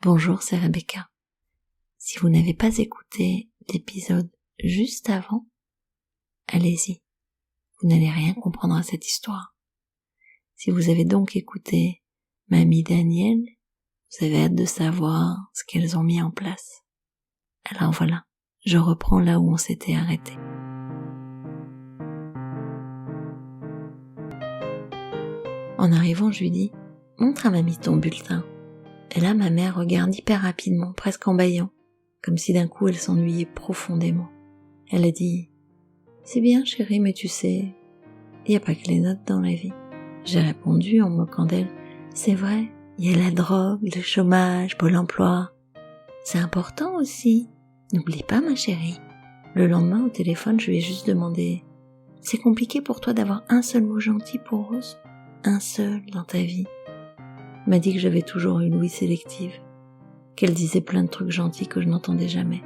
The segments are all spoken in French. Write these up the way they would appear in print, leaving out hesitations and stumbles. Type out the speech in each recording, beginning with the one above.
Bonjour, c'est Rebecca. Si vous n'avez pas écouté l'épisode juste avant, allez-y, vous n'allez rien comprendre à cette histoire. Si vous avez donc écouté Mamie Danielle, vous avez hâte de savoir ce qu'elles ont mis en place. Alors voilà, je reprends là où on s'était arrêté. En arrivant, je lui dis « Montre à mamie ton bulletin ». Et là, ma mère regarde hyper rapidement, presque en bâillant, comme si d'un coup elle s'ennuyait profondément. Elle a dit « C'est bien chérie, mais tu sais, il n'y a pas que les notes dans la vie. » J'ai répondu en me moquant d'elle « C'est vrai, il y a la drogue, le chômage, Pôle emploi. C'est important aussi. N'oublie pas ma chérie. » Le lendemain au téléphone, je lui ai juste demandé « C'est compliqué pour toi d'avoir un seul mot gentil pour Rose ? Un seul dans ta vie ?» Elle m'a dit que j'avais toujours une ouïe sélective, qu'elle disait plein de trucs gentils que je n'entendais jamais.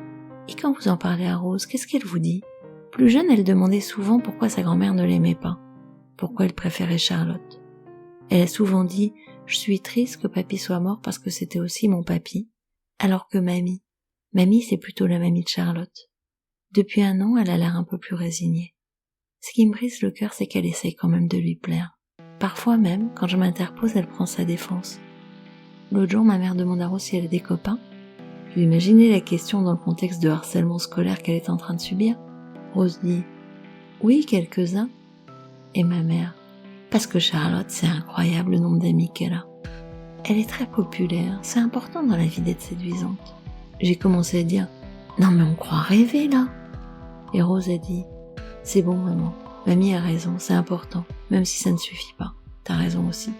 Et quand vous en parlez à Rose, qu'est-ce qu'elle vous dit ? Plus jeune, elle demandait souvent pourquoi sa grand-mère ne l'aimait pas, pourquoi elle préférait Charlotte. Elle a souvent dit « Je suis triste que papy soit mort parce que c'était aussi mon papy », alors que mamie c'est plutôt la mamie de Charlotte. Depuis 1 an, elle a l'air un peu plus résignée. Ce qui me brise le cœur, c'est qu'elle essaye quand même de lui plaire. Parfois même, quand je m'interpose, elle prend sa défense. L'autre jour, ma mère demande à Rose si elle a des copains. Je lui imaginais la question dans le contexte de harcèlement scolaire qu'elle est en train de subir. Rose dit « Oui, quelques-uns ». Et ma mère « Parce que Charlotte, c'est incroyable le nombre d'amis qu'elle a. Elle est très populaire, c'est important dans la vie d'être séduisante. » J'ai commencé à dire « Non mais on croit rêver là !» Et Rose a dit « C'est bon maman, mamie a raison, c'est important, même si ça ne suffit pas. T'as raison aussi. »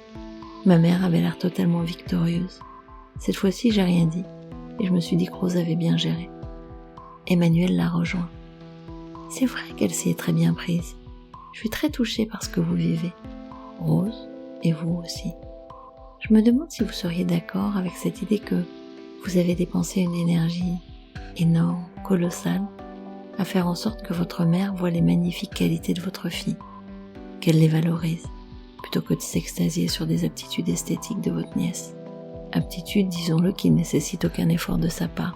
Ma mère avait l'air totalement victorieuse. Cette fois-ci, j'ai rien dit, et je me suis dit que Rose avait bien géré. Emmanuel l'a rejoint. C'est vrai qu'elle s'y est très bien prise. Je suis très touchée par ce que vous vivez. Rose, et vous aussi. Je me demande si vous seriez d'accord avec cette idée que vous avez dépensé une énergie énorme, colossale, à faire en sorte que votre mère voie les magnifiques qualités de votre fille, qu'elle les valorise, plutôt que de s'extasier sur des aptitudes esthétiques de votre nièce. Aptitudes, disons-le, qui ne nécessitent aucun effort de sa part.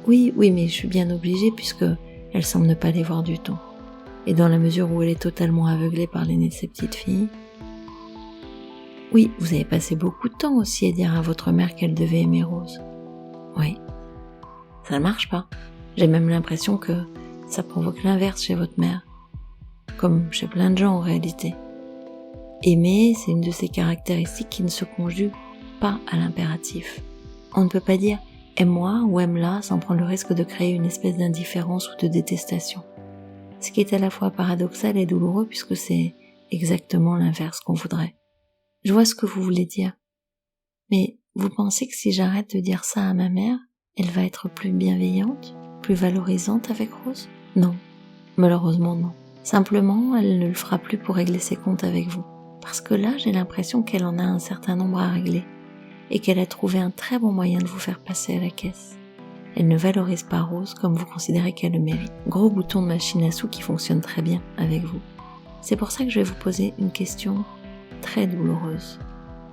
Oui, mais je suis bien obligée puisque elle semble ne pas les voir du tout. Et dans la mesure où elle est totalement aveuglée par l'aînée de ses petites filles. Oui, vous avez passé beaucoup de temps aussi à dire à votre mère qu'elle devait aimer Rose. Oui, ça ne marche pas. J'ai même l'impression que ça provoque l'inverse chez votre mère. Comme chez plein de gens en réalité. Aimer, c'est une de ces caractéristiques qui ne se conjugue pas à l'impératif. On ne peut pas dire « aime-moi » ou « aime-la » sans prendre le risque de créer une espèce d'indifférence ou de détestation. Ce qui est à la fois paradoxal et douloureux puisque c'est exactement l'inverse qu'on voudrait. Je vois ce que vous voulez dire. Mais vous pensez que si j'arrête de dire ça à ma mère, elle va être plus bienveillante, plus valorisante avec Rose ? Non, malheureusement non. Simplement, elle ne le fera plus pour régler ses comptes avec vous. Parce que là, j'ai l'impression qu'elle en a un certain nombre à régler et qu'elle a trouvé un très bon moyen de vous faire passer à la caisse. Elle ne valorise pas Rose comme vous considérez qu'elle le mérite. Gros bouton de machine à sous qui fonctionne très bien avec vous. C'est pour ça que je vais vous poser une question très douloureuse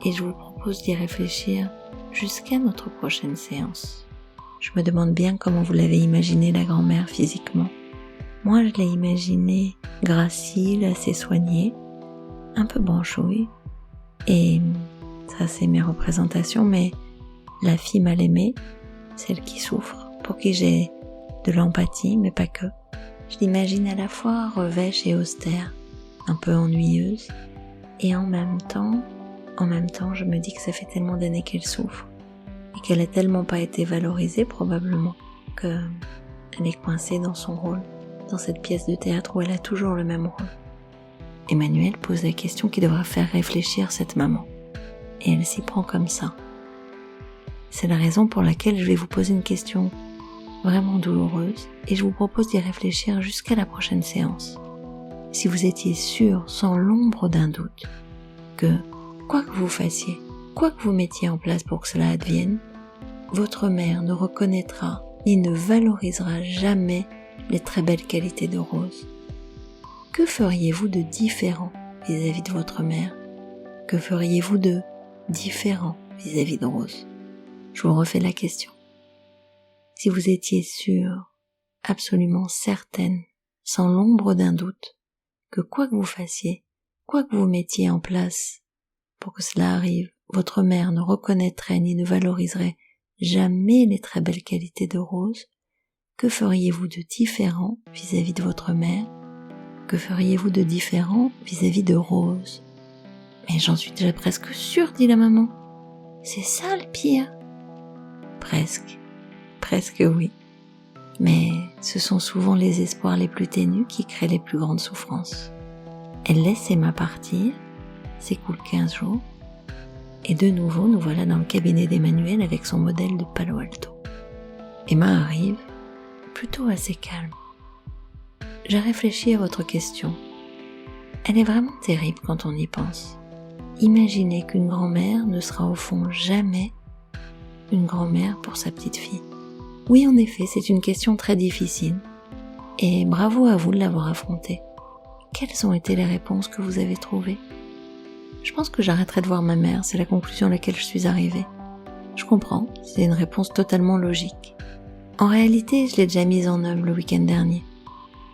et je vous propose d'y réfléchir jusqu'à notre prochaine séance. Je me demande bien comment vous l'avez imaginé la grand-mère physiquement. Moi, je l'ai imaginée gracile, assez soignée, un peu branchouille, et ça c'est mes représentations, mais la fille mal aimée, celle qui souffre, pour qui j'ai de l'empathie, mais pas que. Je l'imagine à la fois revêche et austère, un peu ennuyeuse, et en même temps, je me dis que ça fait tellement d'années qu'elle souffre, et qu'elle a tellement pas été valorisée probablement, qu'elle est coincée dans son rôle, dans cette pièce de théâtre où elle a toujours le même rôle. Emmanuel pose la question qui devra faire réfléchir cette maman. Et elle s'y prend comme ça. C'est la raison pour laquelle je vais vous poser une question vraiment douloureuse et je vous propose d'y réfléchir jusqu'à la prochaine séance. Si vous étiez sûr, sans l'ombre d'un doute, que quoi que vous fassiez, quoi que vous mettiez en place pour que cela advienne, votre mère ne reconnaîtra ni ne valorisera jamais les très belles qualités de Rose. Que feriez-vous de différent vis-à-vis de votre mère ? Que feriez-vous de différent vis-à-vis de Rose ? Je vous refais la question. Si vous étiez sûre, absolument certaine, sans l'ombre d'un doute, que quoi que vous fassiez, quoi que vous mettiez en place pour que cela arrive, votre mère ne reconnaîtrait ni ne valoriserait jamais les très belles qualités de Rose, que feriez-vous de différent vis-à-vis de votre mère? Que feriez-vous de différent vis-à-vis de Rose? Mais j'en suis déjà presque sûre, dit la maman. C'est ça le pire. Presque oui. Mais ce sont souvent les espoirs les plus ténus qui créent les plus grandes souffrances. Elle laisse Emma partir, s'écoulent 15 jours, et de nouveau nous voilà dans le cabinet d'Emmanuel avec son modèle de Palo Alto. Emma arrive, plutôt assez calme. J'ai réfléchi à votre question. Elle est vraiment terrible quand on y pense. Imaginez qu'une grand-mère ne sera au fond jamais une grand-mère pour sa petite fille. Oui, en effet, c'est une question très difficile. Et bravo à vous de l'avoir affrontée. Quelles ont été les réponses que vous avez trouvées? Je pense que j'arrêterai de voir ma mère, c'est la conclusion à laquelle je suis arrivée. Je comprends, c'est une réponse totalement logique. En réalité, je l'ai déjà mise en œuvre le week-end dernier.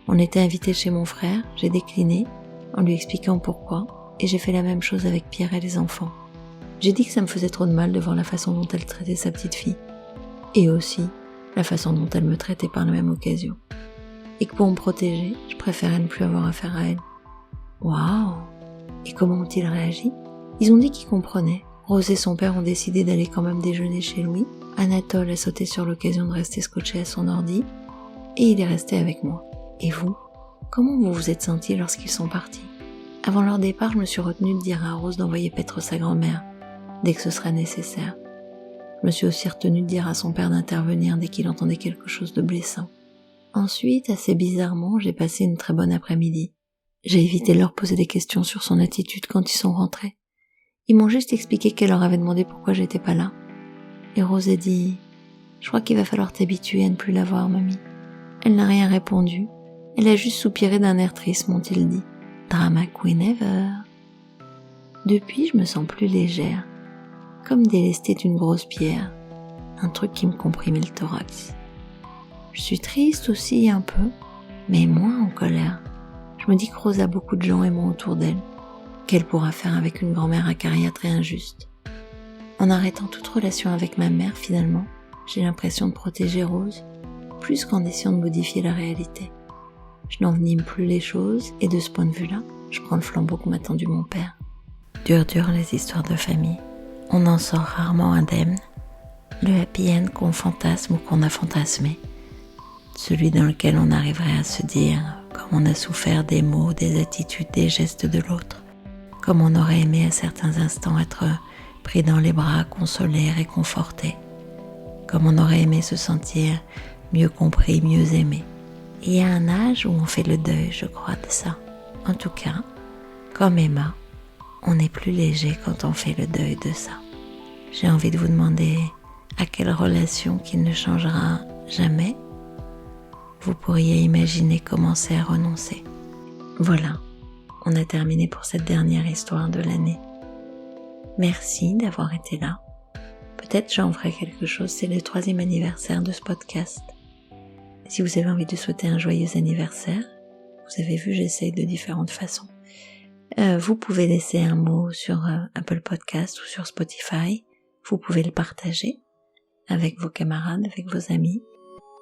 On était invités chez mon frère, j'ai décliné, en lui expliquant pourquoi, et j'ai fait la même chose avec Pierre et les enfants. J'ai dit que ça me faisait trop de mal de voir la façon dont elle traitait sa petite fille, et aussi la façon dont elle me traitait par la même occasion. Et que pour me protéger, je préférais ne plus avoir affaire à elle. Waouh! Et comment ont-ils réagi? Ils ont dit qu'ils comprenaient. Rose et son père ont décidé d'aller quand même déjeuner chez Louis. Anatole a sauté sur l'occasion de rester scotché à son ordi, et il est resté avec moi. Et vous? Comment vous vous êtes sentis lorsqu'ils sont partis? Avant leur départ, je me suis retenue de dire à Rose d'envoyer paître sa grand-mère, dès que ce sera nécessaire. Je me suis aussi retenue de dire à son père d'intervenir dès qu'il entendait quelque chose de blessant. Ensuite, assez bizarrement, j'ai passé une très bonne après-midi. J'ai évité de leur poser des questions sur son attitude quand ils sont rentrés. Ils m'ont juste expliqué qu'elle leur avait demandé pourquoi j'étais pas là. Et Rose a dit « Je crois qu'il va falloir t'habituer à ne plus la voir, mamie. » Elle n'a rien répondu. Elle a juste soupiré d'un air triste, m'ont-ils dit. Drama queen ever. Depuis, je me sens plus légère, comme délestée d'une grosse pierre, un truc qui me comprimait le thorax. Je suis triste aussi un peu, mais moins en colère. Je me dis que Rose a beaucoup de gens aimants autour d'elle, qu'elle pourra faire avec une grand-mère acariâtre et injuste. En arrêtant toute relation avec ma mère, finalement, j'ai l'impression de protéger Rose, plus qu'en essayant de modifier la réalité. Je n'envenime plus les choses, et de ce point de vue-là, je prends le flambeau que m'a tendu mon père. Dur les histoires de famille. On en sort rarement indemne. Le happy end qu'on fantasme ou qu'on a fantasmé, celui dans lequel on arriverait à se dire comme on a souffert des mots, des attitudes, des gestes de l'autre, comme on aurait aimé à certains instants être pris dans les bras, consolé, réconforté, comme on aurait aimé se sentir mieux compris, mieux aimé. Il y a un âge où on fait le deuil, je crois, de ça. En tout cas, comme Emma, on est plus léger quand on fait le deuil de ça. J'ai envie de vous demander à quelle relation qui ne changera jamais vous pourriez imaginer commencer à renoncer. Voilà, on a terminé pour cette dernière histoire de l'année. Merci d'avoir été là. Peut-être j'en ferai quelque chose, c'est le 3e anniversaire de ce podcast. Si vous avez envie de souhaiter un joyeux anniversaire, vous avez vu, j'essaye de différentes façons. Vous pouvez laisser un mot sur Apple Podcast ou sur Spotify. Vous pouvez le partager avec vos camarades, avec vos amis.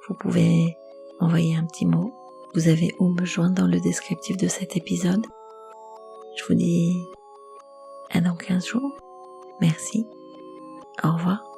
Vous pouvez envoyer un petit mot. Vous avez où me joindre dans le descriptif de cet épisode. Je vous dis à dans 15 jours. Merci. Au revoir.